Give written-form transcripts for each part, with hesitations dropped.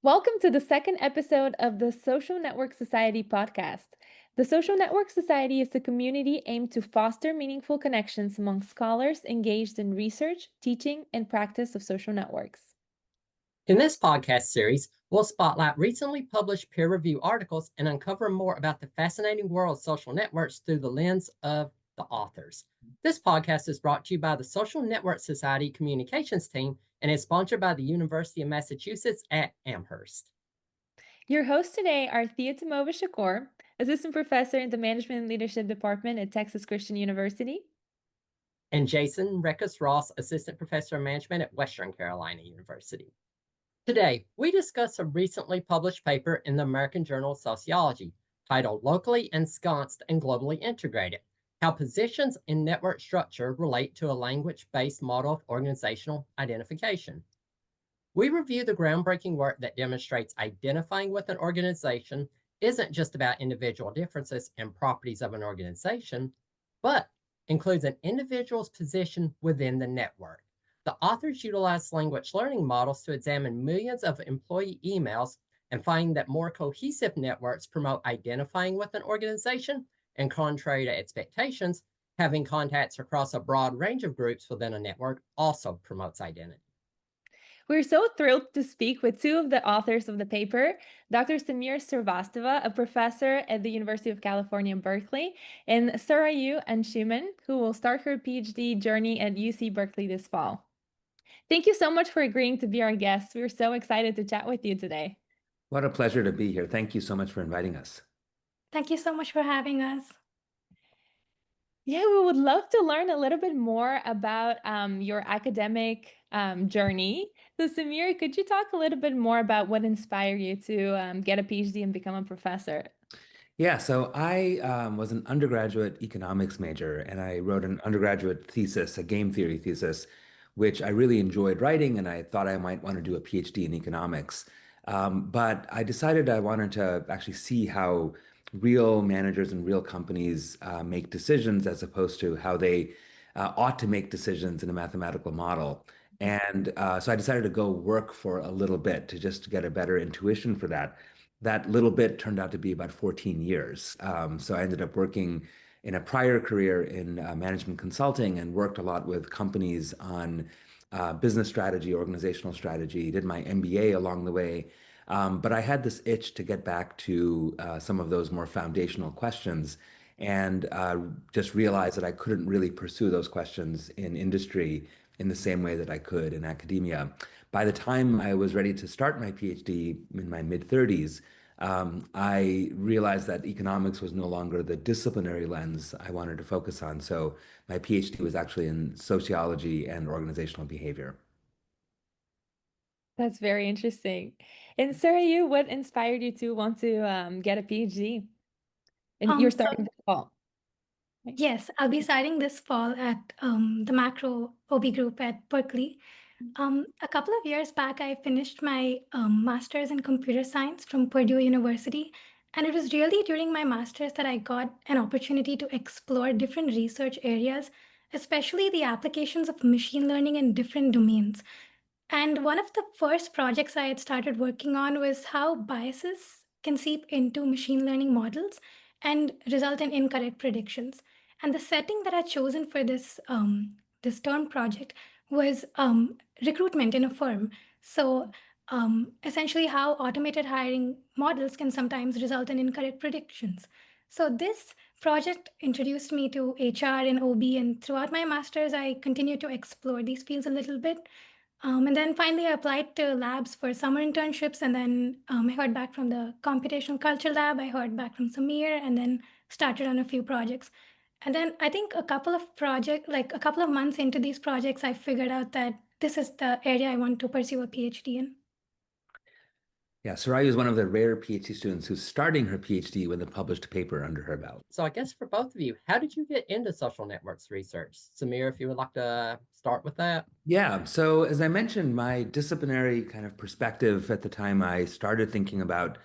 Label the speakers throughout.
Speaker 1: Welcome to the second episode of the Social Network Society podcast. The Social Network Society is a community aimed to foster meaningful connections among scholars engaged in research, teaching, and practice of social networks.
Speaker 2: In this podcast series, we'll spotlight recently published peer-reviewed articles and uncover more about the fascinating world of social networks through the lens of the authors. This podcast is brought to you by the Social Network Society Communications Team and is sponsored by the University of Massachusetts at Amherst.
Speaker 1: Your hosts today are Tomova Shakur, Assistant Professor in the Management and Leadership Department at Texas Christian University,
Speaker 2: and Jason Reckes-Ross, Assistant Professor of Management at Western Carolina University. Today, we discuss a recently published paper in the American Journal of Sociology titled Locally Ensconced and Globally Integrated: How Positions in Network Structure Relate to a Language-Based Model of Organizational Identification. We review the groundbreaking work that demonstrates identifying with an organization isn't just about individual differences and properties of an organization, but includes an individual's position within the network. The authors utilized language learning models to examine millions of employee emails and find that more cohesive networks promote identifying with an organization, and contrary to expectations, having contacts across a broad range of groups within a network also promotes identity.
Speaker 1: We're so thrilled to speak with two of the authors of the paper, Dr. Amir Srivastava, a professor at the University of California, Berkeley, and Sarayu Anshuman, who will start her PhD journey at UC Berkeley this fall. Thank you so much for agreeing to be our guests. We're so excited to chat with you today.
Speaker 3: What a pleasure to be here. Thank you so much for inviting us.
Speaker 4: Thank you so much for having us.
Speaker 1: Yeah, we would love to learn a little bit more about your academic journey. So, Samir, could you talk a little bit more about what inspired you to get a PhD and become a professor?
Speaker 3: Yeah, so I was an undergraduate economics major, and I wrote an undergraduate thesis, a game theory thesis, which I really enjoyed writing, and I thought I might want to do a PhD in economics. But I decided I wanted to actually see how real managers and real companies make decisions as opposed to how they ought to make decisions in a mathematical model. And so I decided to go work for a little bit to just get a better intuition for that. That little bit turned out to be about 14 years. So I ended up working in a prior career in management consulting and worked a lot with companies on business strategy, organizational strategy, did my MBA along the way. But I had this itch to get back to some of those more foundational questions and just realized that I couldn't really pursue those questions in industry in the same way that I could in academia. By the time I was ready to start my PhD in my mid-30s, I realized that economics was no longer the disciplinary lens I wanted to focus on. So my PhD was actually in sociology and organizational behavior.
Speaker 1: That's very interesting. And Sarayu, what inspired you to want to get a PhD? And you're starting this fall. Right?
Speaker 4: Yes, I'll be starting this fall at the macro OB group at Berkeley. A couple of years back, I finished my master's in computer science from Purdue University. And it was really during my master's that I got an opportunity to explore different research areas, especially the applications of machine learning in different domains. And one of the first projects I had started working on was how biases can seep into machine learning models and result in incorrect predictions. And the setting that I chosen for this term project was recruitment in a firm. So essentially, how automated hiring models can sometimes result in incorrect predictions. So this project introduced me to HR and OB, and throughout my master's, I continued to explore these fields a little bit. And then finally, I applied to labs for summer internships, and then I heard back from the computational culture lab. I heard back from Samir, and then started on a few projects. And then I think a couple of months into these projects, I figured out that this is the area I want to pursue a PhD in.
Speaker 3: Yeah, Sarayu is one of the rare PhD students who's starting her PhD with a published paper under her belt.
Speaker 2: So I guess for both of you, how did you get into social networks research? Samir, if you would like to start with that.
Speaker 3: Yeah, so as I mentioned, my disciplinary kind of perspective at the time I started thinking about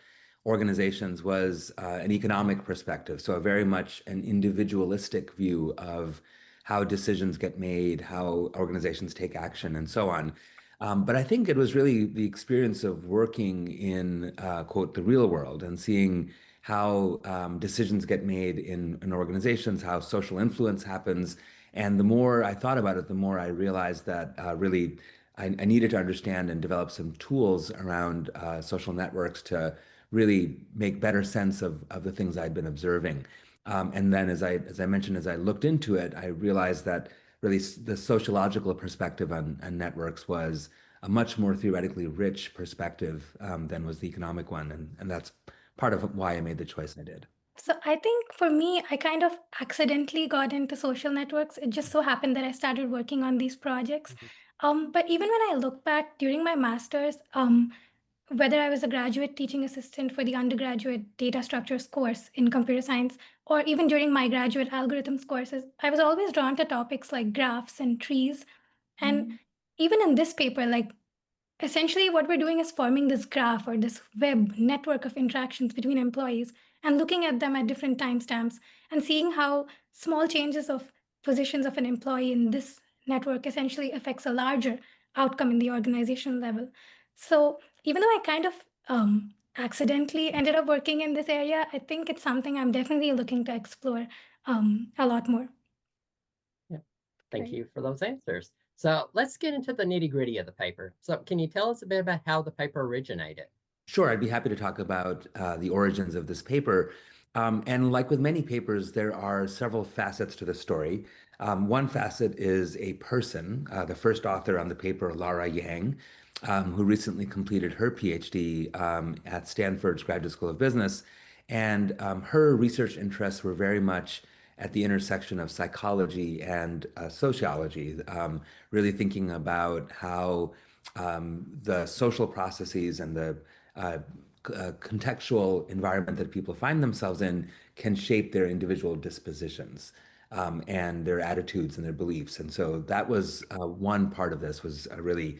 Speaker 3: organizations was an economic perspective. So a very much an individualistic view of how decisions get made, how organizations take action, and so on. But I think it was really the experience of working in, quote, the real world and seeing how decisions get made in organizations, how social influence happens. And the more I thought about it, the more I realized that really I needed to understand and develop some tools around social networks to really make better sense of the things I'd been observing. And then, as I mentioned, as I looked into it, I realized that really the sociological perspective on networks was a much more theoretically rich perspective than was the economic one, and that's part of why I made the choice I did.
Speaker 4: So I think for me, I kind of accidentally got into social networks. It just so happened that I started working on these projects. But even when I look back during my master's, whether I was a graduate teaching assistant for the undergraduate data structures course in computer science, or even during my graduate algorithms courses, I was always drawn to topics like graphs and trees. And even in this paper, like essentially what we're doing is forming this graph or this web network of interactions between employees and looking at them at different timestamps and seeing how small changes of positions of an employee in this network essentially affects a larger outcome in the organizational level. So even though I kind of accidentally ended up working in this area, I think it's something I'm definitely looking to explore a lot more.
Speaker 2: Yeah. Thank
Speaker 1: Great.
Speaker 2: you for those answers. So let's get into the nitty gritty of the paper. So can you tell us a bit about how the paper originated?
Speaker 3: Sure, I'd be happy to talk about the origins of this paper. And like with many papers, there are several facets to the story. One facet is a person, the first author on the paper, Lara Yang, who recently completed her PhD at Stanford's Graduate School of Business. And her research interests were very much at the intersection of psychology and sociology, really thinking about how the social processes and the uh, contextual environment that people find themselves in can shape their individual dispositions and their attitudes and their beliefs. And so that was one part of this was a really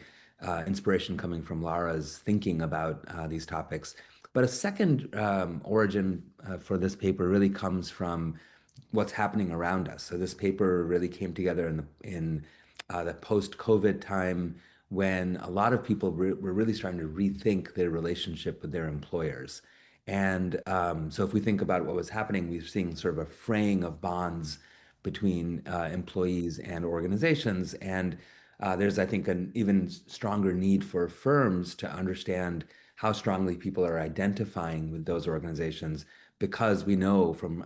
Speaker 3: inspiration coming from Lara's thinking about these topics. But a second origin for this paper really comes from what's happening around us. So this paper really came together in the post-COVID time when a lot of people were really starting to rethink their relationship with their employers. And so if we think about what was happening, we're seeing sort of a fraying of bonds between employees and organizations. And there's, I think, an even stronger need for firms to understand how strongly people are identifying with those organizations because we know from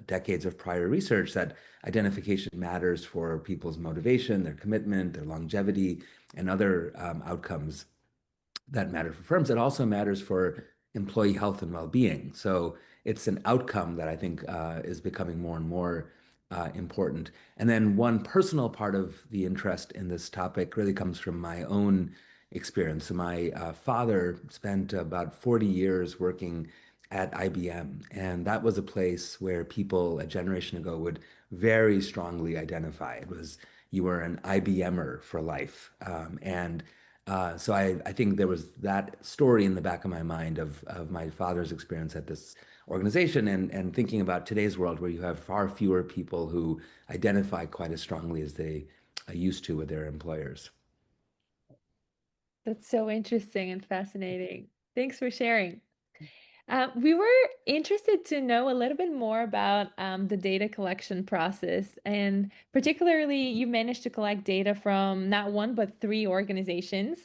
Speaker 3: decades of prior research that identification matters for people's motivation, their commitment, their longevity, and other outcomes that matter for firms. It also matters for employee health and well-being. So it's an outcome that I think is becoming more and more important. And then one personal part of the interest in this topic really comes from my own experience. So my father spent about 40 years working at IBM, and that was a place where people a generation ago would very strongly identify. It was you were an IBMer for life, and so I think there was that story in the back of my mind of my father's experience at this organization and thinking about today's world where you have far fewer people who identify quite as strongly as they used to with their employers.
Speaker 1: That's so interesting and fascinating. Thanks for sharing. We were interested to know a little bit more about the data collection process, and particularly you managed to collect data from not one but three organizations.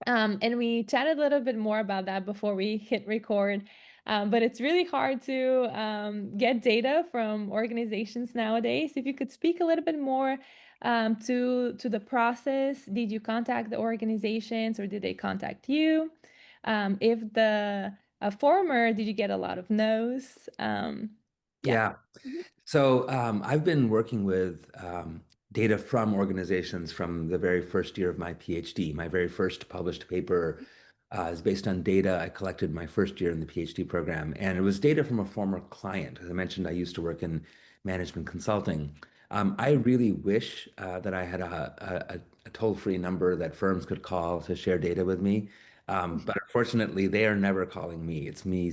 Speaker 1: And we chatted a little bit more about that before we hit record. But it's really hard to get data from organizations nowadays. If you could speak a little bit more to the process, did you contact the organizations or did they contact you? If the former, did you get a lot of no's? Yeah.
Speaker 3: Yeah. So I've been working with data from organizations from the very first year of my PhD. My very first published paper is based on data I collected my first year in the PhD program. And it was data from a former client. As I mentioned, I used to work in management consulting. I really wish that I had a toll-free number that firms could call to share data with me. But unfortunately, they are never calling me. It's me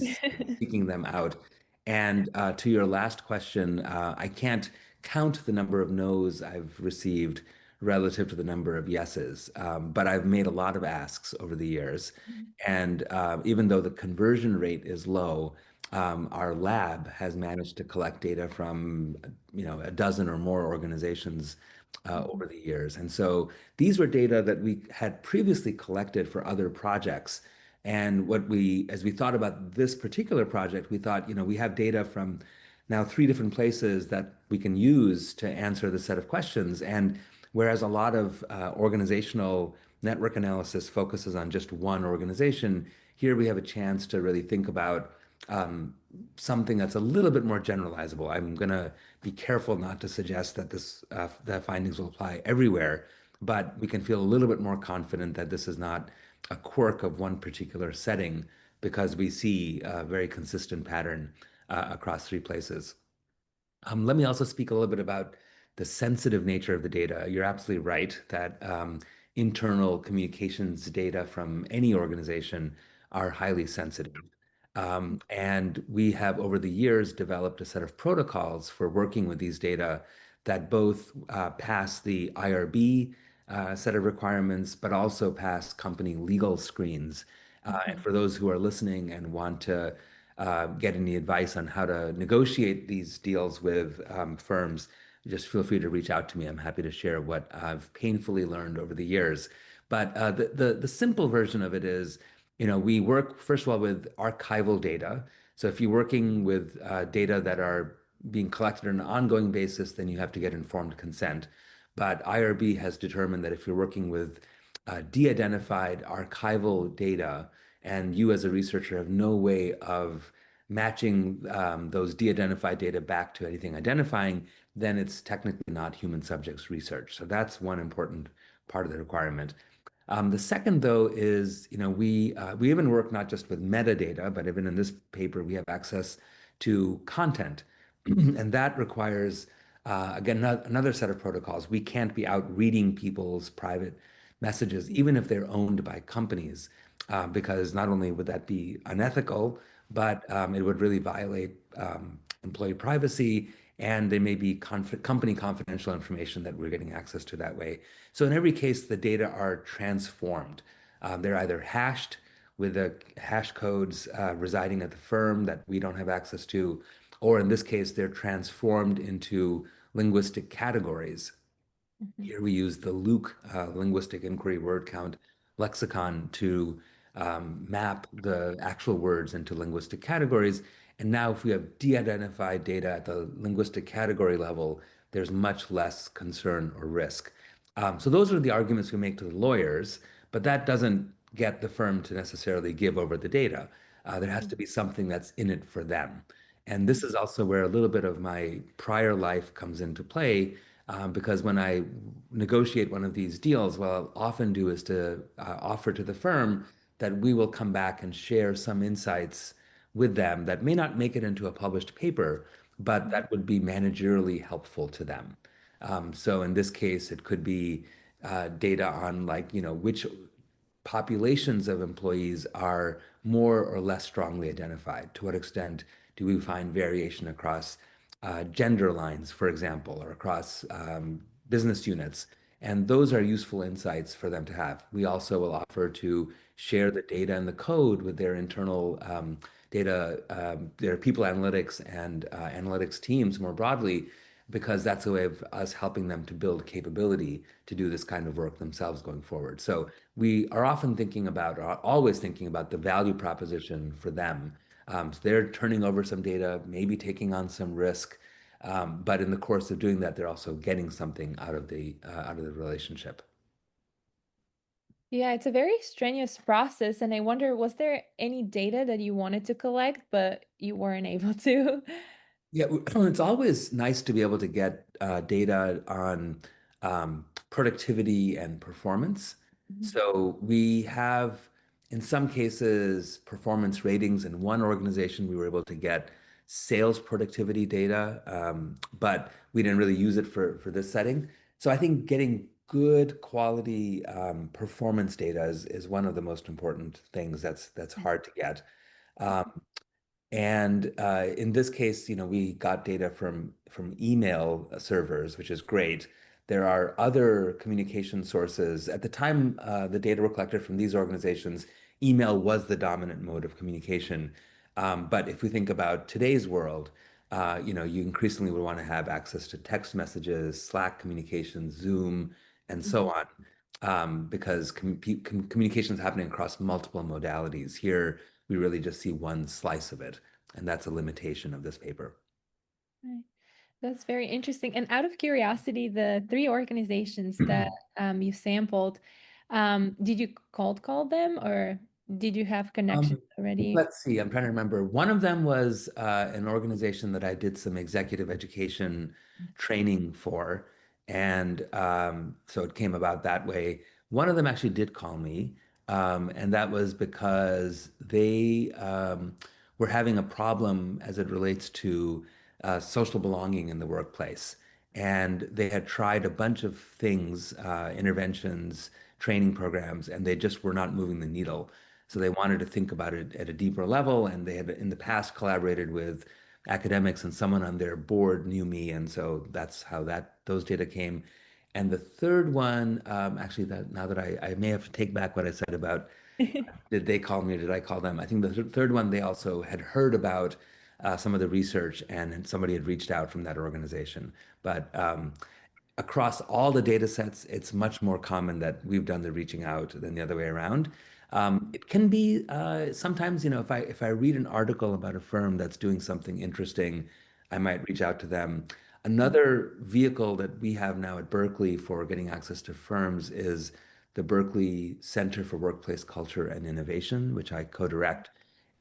Speaker 3: seeking them out. And to your last question, I can't count the number of no's I've received relative to the number of yeses. But I've made a lot of asks over the years. And even though the conversion rate is low, our lab has managed to collect data from, a dozen or more organizations over the years. And so these were data that we had previously collected for other projects. And as we thought about this particular project, we thought, we have data from now 3 different places that we can use to answer the set of questions. And whereas a lot of organizational network analysis focuses on just one organization, here we have a chance to really think about something that's a little bit more generalizable. I'm going to be careful not to suggest that the findings will apply everywhere, but we can feel a little bit more confident that this is not a quirk of one particular setting because we see a very consistent pattern across 3 places. Let me also speak a little bit about the sensitive nature of the data. You're absolutely right that internal communications data from any organization are highly sensitive. And we have, over the years, developed a set of protocols for working with these data that both pass the IRB set of requirements, but also pass company legal screens. And for those who are listening and want to get any advice on how to negotiate these deals with firms, just feel free to reach out to me. I'm happy to share what I've painfully learned over the years. But the simple version of it is, we work, first of all, with archival data. So if you're working with data that are being collected on an ongoing basis, then you have to get informed consent. But IRB has determined that if you're working with de-identified archival data, and you as a researcher have no way of matching those de-identified data back to anything identifying, then it's technically not human subjects research. So that's one important part of the requirement. The second, though, is we even work not just with metadata, but even in this paper we have access to content, and that requires again another set of protocols. We can't be out reading people's private messages, even if they're owned by companies, because not only would that be unethical, but it would really violate employee privacy, and there may be company confidential information that we're getting access to that way. So in every case, the data are transformed. They're either hashed with the hash codes residing at the firm that we don't have access to, or in this case, they're transformed into linguistic categories. Here we use the Luke linguistic inquiry word count lexicon to map the actual words into linguistic categories. And now if we have de-identified data at the linguistic category level, there's much less concern or risk. So those are the arguments we make to the lawyers, but that doesn't get the firm to necessarily give over the data. There has to be something that's in it for them. And this is also where a little bit of my prior life comes into play, because when I negotiate one of these deals, what I'll often do is to offer to the firm that we will come back and share some insights with them that may not make it into a published paper, but that would be managerially helpful to them. So in this case, it could be data on which populations of employees are more or less strongly identified. To what extent do we find variation across gender lines, for example, or across business units? And those are useful insights for them to have. We also will offer to share the data and the code with their internal their people analytics and analytics teams more broadly, because that's a way of us helping them to build capability to do this kind of work themselves going forward. So we are often always thinking about the value proposition for them. So they're turning over some data, maybe taking on some risk, but in the course of doing that, they're also getting something out of the relationship.
Speaker 1: Yeah, it's a very strenuous process, and I wonder, was there any data that you wanted to collect, but you weren't able to?
Speaker 3: Yeah, it's always nice to be able to get data on productivity and performance. So we have, in some cases, performance ratings. In one organization, we were able to get sales productivity data, but we didn't really use it for this setting. So I think getting good quality performance data is one of the most important things that's hard to get. And in this case, we got data from email servers, which is great. there are other communication sources. At the time, the data were collected from these organizations. Email was the dominant mode of communication. But if we think about today's world, you increasingly would want to have access to text messages, Slack communications, Zoom, and so on, because communication is happening across multiple modalities. Here, we really just see one slice of it, and that's a limitation of this paper.
Speaker 1: Right. That's very interesting. And out of curiosity, the three organizations that you sampled, did you cold call them or did you have connections already?
Speaker 3: Let's see, I'm trying to remember. One of them was an organization that I did some executive education training for. And so it came about that way. One of them actually did call me. And that was because they were having a problem as it relates to social belonging in the workplace. And they had tried a bunch of things, interventions, training programs, and they just were not moving the needle. So they wanted to think about it at a deeper level, and they had in the past collaborated with academics, and someone on their board knew me, and so that's how those data came. And the third one, actually, that now that I may have to take back what I said about did they call me or did I call them? I think the third one they also had heard about some of the research, and somebody had reached out from that organization. But across all the data sets, it's much more common that we've done the reaching out than the other way around. It can be sometimes, if I read an article about a firm that's doing something interesting, I might reach out to them. Another vehicle that we have now at Berkeley for getting access to firms is the Berkeley Center for Workplace Culture and Innovation, which I co-direct.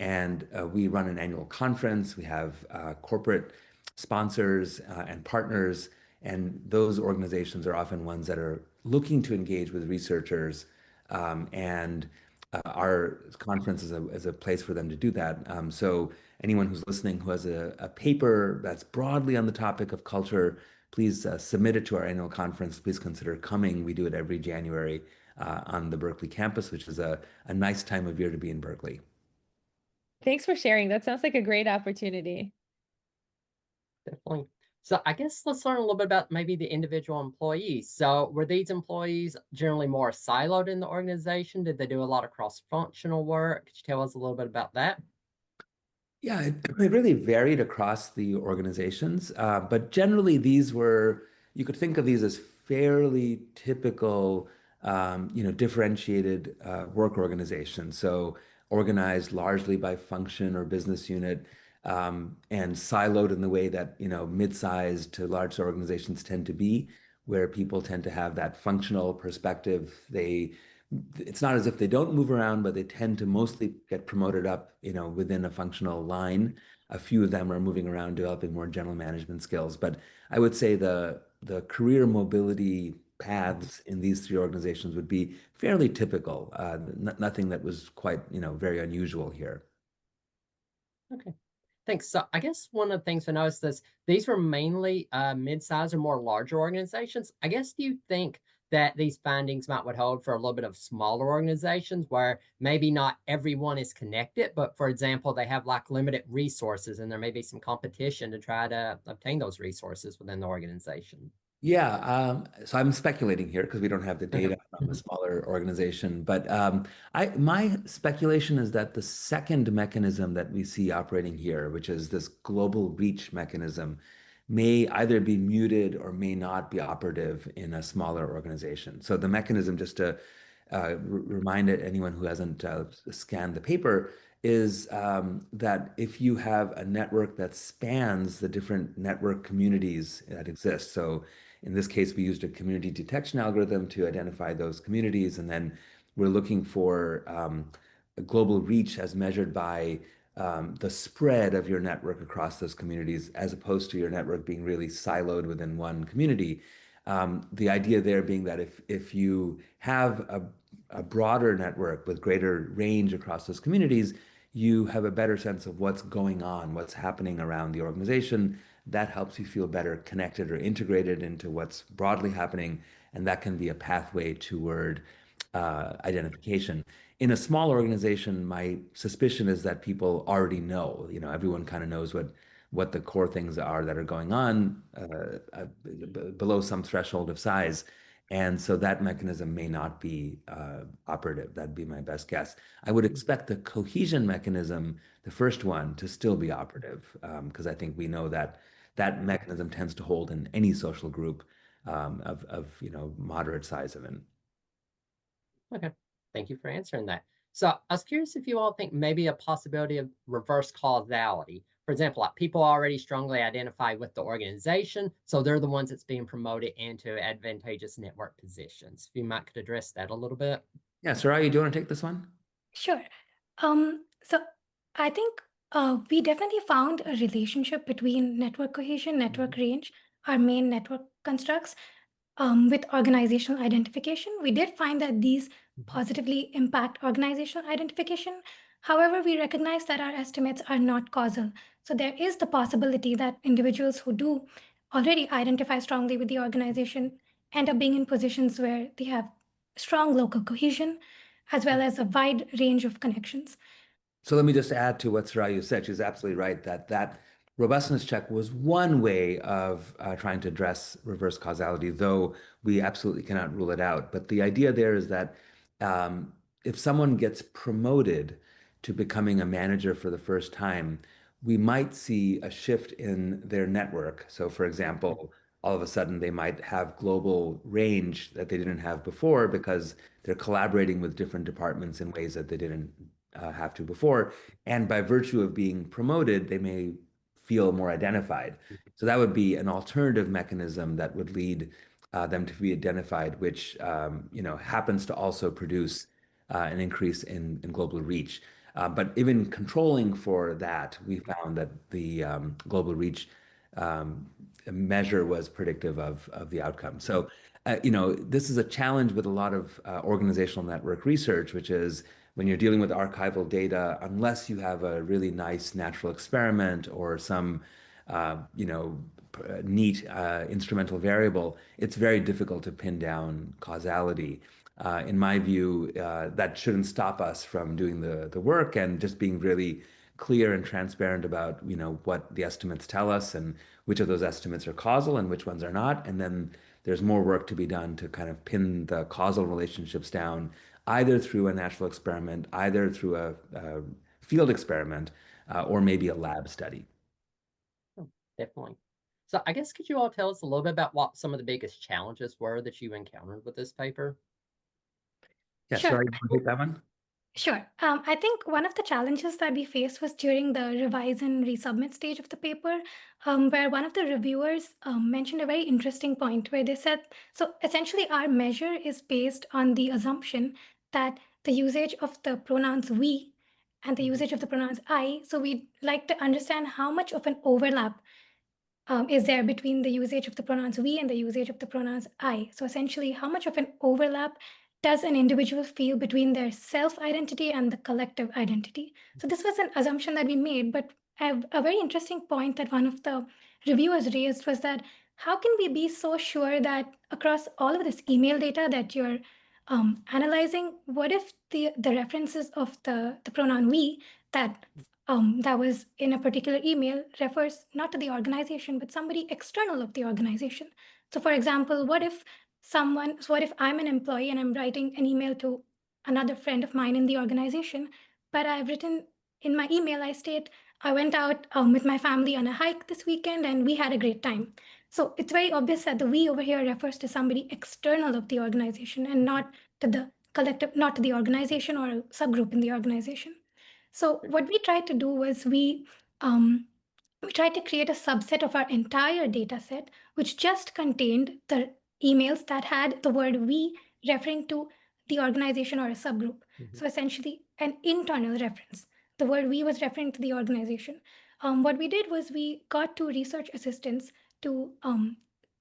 Speaker 3: And we run an annual conference. We have corporate sponsors and partners, and those organizations are often ones that are looking to engage with researchers, and our conference is a place for them to do that. So anyone who's listening who has a paper that's broadly on the topic of culture, please submit it to our annual conference. Please consider coming. We do it every January on the Berkeley campus, which is a nice time of year to be in Berkeley.
Speaker 1: Thanks for sharing. That sounds like a great opportunity.
Speaker 2: Definitely. So I guess let's learn a little bit about maybe the individual employees. So were these employees generally more siloed in the organization? Did they do a lot of cross-functional work? Could you tell us a little bit about that?
Speaker 3: Yeah, it really varied across the organizations, but generally you could think of these as fairly typical, differentiated work organizations. So organized largely by function or business unit, and siloed in the way that, mid-sized to large organizations tend to be, where people tend to have that functional perspective. It's not as if they don't move around, but they tend to mostly get promoted up, within a functional line. A few of them are moving around, developing more general management skills. But I would say the career mobility paths in these three organizations would be fairly typical. Nothing that was quite, very unusual here.
Speaker 2: Okay. Thanks. So I guess one of the things I noticed is these were mainly mid-sized or more larger organizations. I guess, do you think that these findings would hold for a little bit of smaller organizations where maybe not everyone is connected, but for example, they have like limited resources and there may be some competition to try to obtain those resources within the organization?
Speaker 3: Yeah, so I'm speculating here because we don't have the data from a smaller organization. But my speculation is that the second mechanism that we see operating here, which is this global reach mechanism, may either be muted or may not be operative in a smaller organization. So the mechanism, just to remind anyone who hasn't scanned the paper, is that if you have a network that spans the different network communities that exist, so in this case, we used a community detection algorithm to identify those communities, and then we're looking for a global reach as measured by the spread of your network across those communities, as opposed to your network being really siloed within one community. The idea there being that if you have a broader network with greater range across those communities, you have a better sense of what's going on, what's happening around the organization. That helps you feel better connected or integrated into what's broadly happening, and that can be a pathway toward identification. In a small organization, my suspicion is that people already know, everyone kind of knows what the core things are that are going on below some threshold of size. And so that mechanism may not be operative. That'd be my best guess. I would expect the cohesion mechanism, the first one, to still be operative, because I think we know that that mechanism tends to hold in any social group of moderate size even.
Speaker 2: Okay, thank you for answering that. So I was curious if you all think maybe a possibility of reverse causality. For example, like people already strongly identify with the organization, so they're the ones that's being promoted into advantageous network positions. If you might could address that a little bit.
Speaker 3: Yeah, Sarayu, do you want to take this one?
Speaker 4: Sure. So I think we definitely found a relationship between network cohesion, network range, our main network constructs, with organizational identification. We did find that these positively impact organizational identification. However, we recognize that our estimates are not causal. So there is the possibility that individuals who do already identify strongly with the organization end up being in positions where they have strong local cohesion, as well as a wide range of connections.
Speaker 3: So let me just add to what Sarayu said. She's absolutely right that that robustness check was one way of trying to address reverse causality, though we absolutely cannot rule it out. But the idea there is that if someone gets promoted to becoming a manager for the first time, we might see a shift in their network. So, for example, all of a sudden they might have global range that they didn't have before because they're collaborating with different departments in ways that they didn't have to before. And by virtue of being promoted, they may feel more identified. So that would be an alternative mechanism that would lead them to be identified, which happens to also produce an increase in global reach. But even controlling for that, we found that the global reach measure was predictive of the outcome. So, this is a challenge with a lot of organizational network research, which is when you're dealing with archival data, unless you have a really nice natural experiment or some, neat instrumental variable, it's very difficult to pin down causality. In my view, that shouldn't stop us from doing the work and just being really clear and transparent about, what the estimates tell us and which of those estimates are causal and which ones are not. And then there's more work to be done to kind of pin the causal relationships down, either through a natural experiment, either through a field experiment, or maybe a lab study.
Speaker 2: Oh, definitely. So I guess could you all tell us a little bit about what some of the biggest challenges were that you encountered with this paper?
Speaker 3: Yeah,
Speaker 4: Sure.
Speaker 3: sorry, you want to take that one?
Speaker 4: Sure. I think one of the challenges that we faced was during the revise and resubmit stage of the paper, where one of the reviewers mentioned a very interesting point where they said, so essentially our measure is based on the assumption that the usage of the pronouns we and the usage of the pronouns I. So we'd like to understand how much of an overlap is there between the usage of the pronouns we and the usage of the pronouns I. So essentially, how much of an overlap does an individual feel between their self-identity and the collective identity? So this was an assumption that we made, but a very interesting point that one of the reviewers raised was that how can we be so sure that across all of this email data that you're analyzing, what if the references of the pronoun we that was in a particular email refers not to the organization, but somebody external of the organization. So for example, what if I'm an employee and I'm writing an email to another friend of mine in the organization, but I've written in my email, I state, I went out with my family on a hike this weekend and we had a great time. So it's very obvious that the we over here refers to somebody external of the organization and not to the collective, not to the organization or a subgroup in the organization. So what we tried to do was we tried to create a subset of our entire data set, which just contained the emails that had the word we referring to the organization or a subgroup. So essentially an internal reference. The word we was referring to the organization. What we did was we got two research assistants to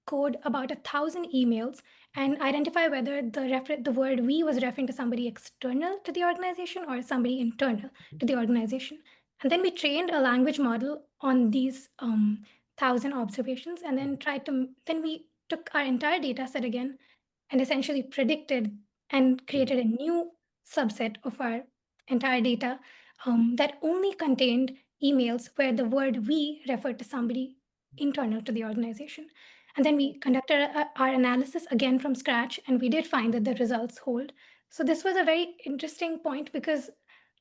Speaker 4: code about 1,000 emails and identify whether the word we was referring to somebody external to the organization or somebody internal to the organization. And then we trained a language model on these 1,000 observations, and then we took our entire data set again and essentially predicted and created a new subset of our entire data that only contained emails where the word we referred to somebody internal to the organization. And then we conducted our analysis again from scratch, and we did find that the results hold. So this was a very interesting point because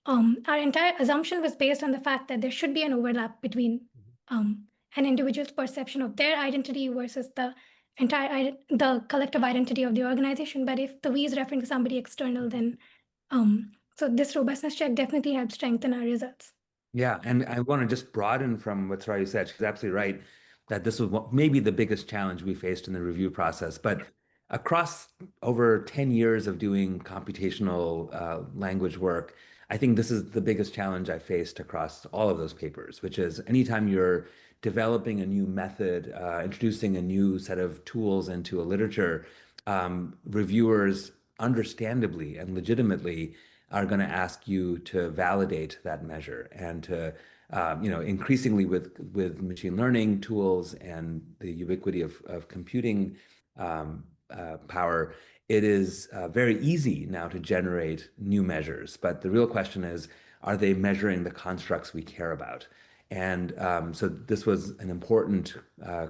Speaker 4: our entire assumption was based on the fact that there should be an overlap between an individual's perception of their identity versus the the collective identity of the organization. But if the we is referring to somebody external, then so this robustness check definitely helps strengthen our results.
Speaker 3: Yeah, and I want to just broaden from what Sarayu said. She's absolutely right that this was maybe the biggest challenge we faced in the review process. But across over 10 years of doing computational language work, I think this is the biggest challenge I faced across all of those papers, which is anytime you're developing a new method, introducing a new set of tools into a literature, reviewers understandably and legitimately are going to ask you to validate that measure and to, increasingly with machine learning tools and the ubiquity of computing power, it is very easy now to generate new measures. But the real question is, are they measuring the constructs we care about? And so this was an important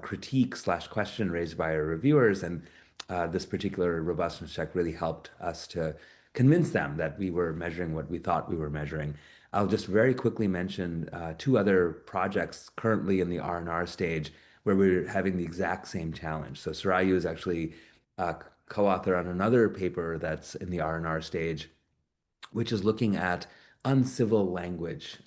Speaker 3: critique/question raised by our reviewers, and this particular robustness check really helped us to convince them that we were measuring what we thought we were measuring. I'll just very quickly mention two other projects currently in the R&R stage where we're having the exact same challenge. So Sarayu is actually a co-author on another paper that's in the R&R stage, which is looking at uncivil language.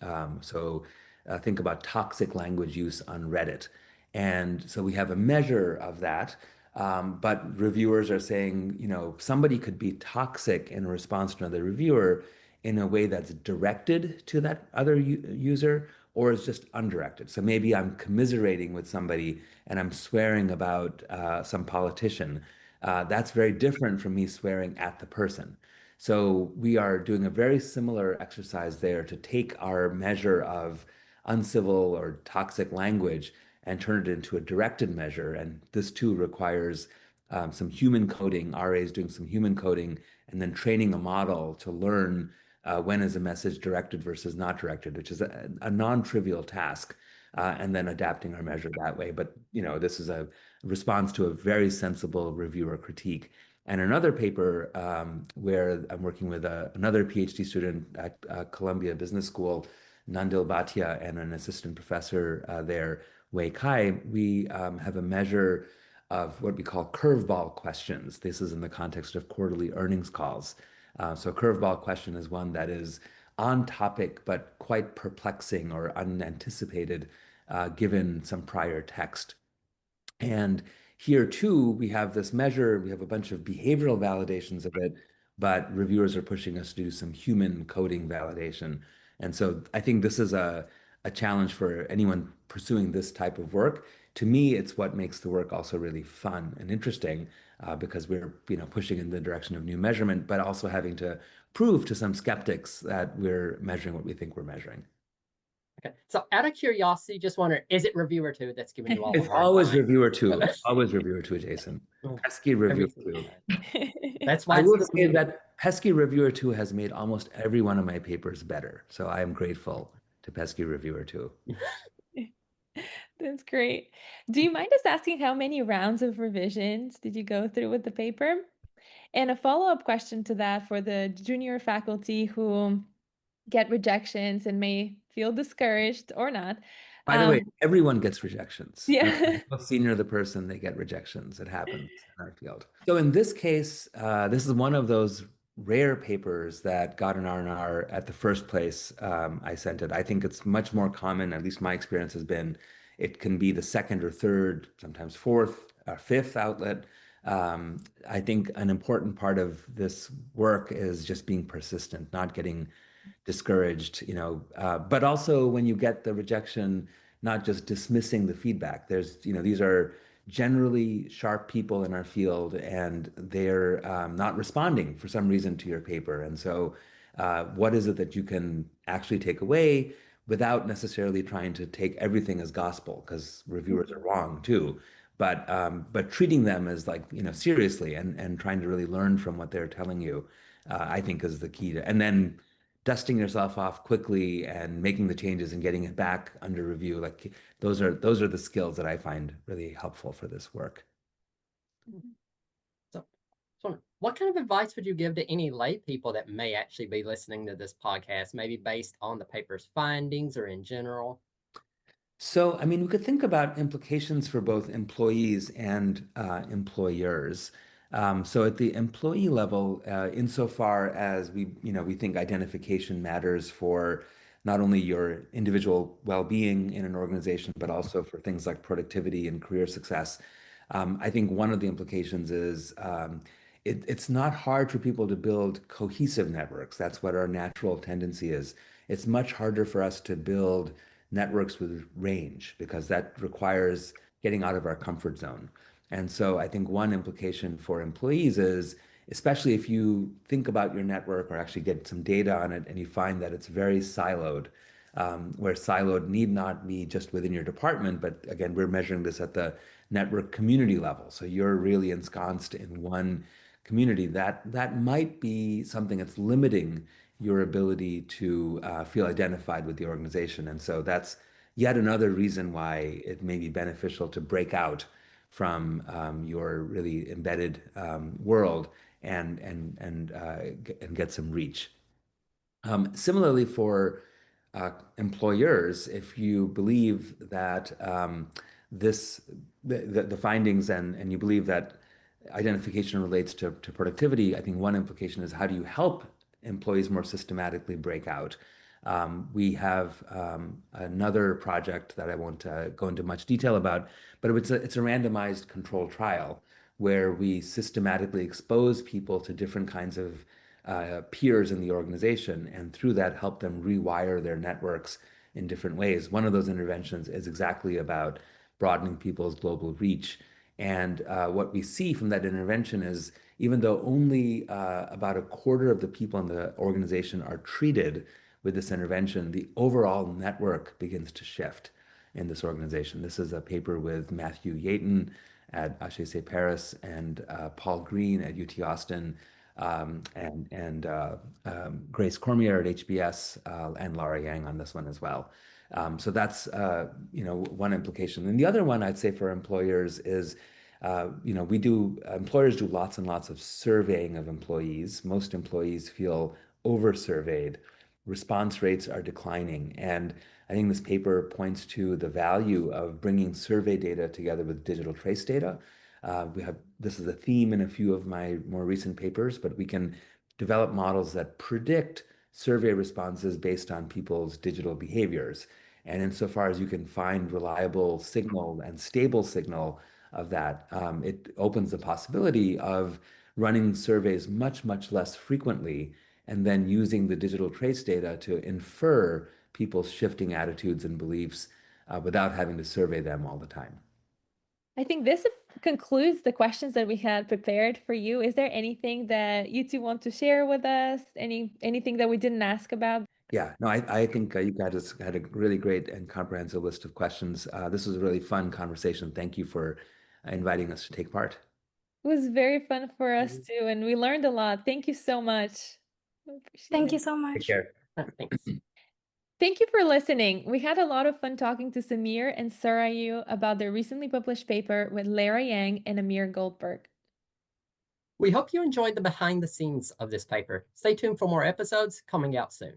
Speaker 3: Think about toxic language use on Reddit. And so we have a measure of that. But reviewers are saying, somebody could be toxic in response to another reviewer in a way that's directed to that other user or is just undirected. So maybe I'm commiserating with somebody and I'm swearing about some politician. That's very different from me swearing at the person. So we are doing a very similar exercise there to take our measure of uncivil or toxic language and turn it into a directed measure. And this too requires some human coding. RA is doing some human coding and then training a model to learn when is a message directed versus not directed, which is a non-trivial task, and then adapting our measure that way. But this is a response to a very sensible reviewer critique. And another paper where I'm working with another PhD student at Columbia Business School, Nandil Bhatia, and an assistant professor there, Wei Kai, we have a measure of what we call curveball questions. This is in the context of quarterly earnings calls. So curveball question is one that is on topic, but quite perplexing or unanticipated given some prior text. And here too, we have this measure, we have a bunch of behavioral validations of it, but reviewers are pushing us to do some human coding validation. And so I think this is a challenge for anyone pursuing this type of work. To me, it's what makes the work also really fun and interesting because we're pushing in the direction of new measurement, but also having to prove to some skeptics that we're measuring what we think we're measuring.
Speaker 2: Okay, so out of curiosity, just wonder, is it reviewer two that's giving you all the
Speaker 3: It's
Speaker 2: hard
Speaker 3: always
Speaker 2: time?
Speaker 3: reviewer two. Always reviewer two, Jason. Pesky reviewer two.
Speaker 2: That's why
Speaker 3: I will say that pesky reviewer two has made almost every one of my papers better. So I am grateful to pesky reviewer two.
Speaker 1: That's great. Do you mind us asking how many rounds of revisions did you go through with the paper? And a follow-up question to that for the junior faculty who get rejections and may feel discouraged or not.
Speaker 3: By the way, everyone gets rejections.
Speaker 1: Yeah.
Speaker 3: The senior the person, they get rejections. It happens in our field. So in this case, this is one of those rare papers that got an R&R at the first place I sent it. I think it's much more common, at least my experience has been, it can be the second or third, sometimes fourth or fifth outlet. I think an important part of this work is just being persistent, not getting discouraged, but also when you get the rejection, not just dismissing the feedback. These are generally sharp people in our field and they're not responding for some reason to your paper. And so what is it that you can actually take away without necessarily trying to take everything as gospel, because reviewers are wrong too, but treating them as seriously and trying to really learn from what they're telling you, I think is the key to, and then dusting yourself off quickly and making the changes and getting it back under review. Like those are the skills that I find really helpful for this work.
Speaker 2: So what kind of advice would you give to any lay people that may actually be listening to this podcast, maybe based on the paper's findings or in general?
Speaker 3: So, I mean, we could think about implications for both employees and employers. So, at the employee level, insofar as we think identification matters for not only your individual well-being in an organization, but also for things like productivity and career success. I think one of the implications is it's not hard for people to build cohesive networks. That's what our natural tendency is. It's much harder for us to build networks with range because that requires getting out of our comfort zone. And so I think one implication for employees is, especially if you think about your network or actually get some data on it and you find that it's very siloed, where siloed need not be just within your department, but again, we're measuring this at the network community level. So you're really ensconced in one community. That might be something that's limiting your ability to feel identified with the organization. And so that's yet another reason why it may be beneficial to break out from your really embedded world and get some reach. Similarly, for employers, if you believe that this the findings and you believe that identification relates to productivity, I think one implication is how do you help employees more systematically break out? We have another project that I won't go into much detail about, but it's a randomized controlled trial where we systematically expose people to different kinds of peers in the organization, and through that help them rewire their networks in different ways. One of those interventions is exactly about broadening people's global reach. And what we see from that intervention is even though only about a quarter of the people in the organization are treated with this intervention, the overall network begins to shift in this organization. This is a paper with Matthew Yaton at HEC Paris and Paul Green at UT Austin and Grace Cormier at HBS and Lara Yang on this one as well. So that's one implication. And the other one I'd say for employers is employers do lots and lots of surveying of employees. Most employees feel over-surveyed. Response rates are declining. And I think this paper points to the value of bringing survey data together with digital trace data. This is a theme in a few of my more recent papers, but we can develop models that predict survey responses based on people's digital behaviors. And insofar as you can find reliable signal and stable signal of that, it opens the possibility of running surveys much, much less frequently and then using the digital trace data to infer people's shifting attitudes and beliefs without having to survey them all the time.
Speaker 1: I think this concludes the questions that we had prepared for you. Is there anything that you two want to share with us? Anything that we didn't ask about?
Speaker 3: Yeah, no, I think you guys had a really great and comprehensive list of questions. This was a really fun conversation. Thank you for inviting us to take part.
Speaker 1: It was very fun for us too, and we learned a lot. Thank you so much.
Speaker 4: Thank you so
Speaker 2: Take
Speaker 4: much.
Speaker 2: care. Thanks.
Speaker 1: Thank you for listening. We had a lot of fun talking to Samir and Sarayu about their recently published paper with Lara Yang and Amir Goldberg.
Speaker 2: We hope you enjoyed the behind the scenes of this paper. Stay tuned for more episodes coming out soon.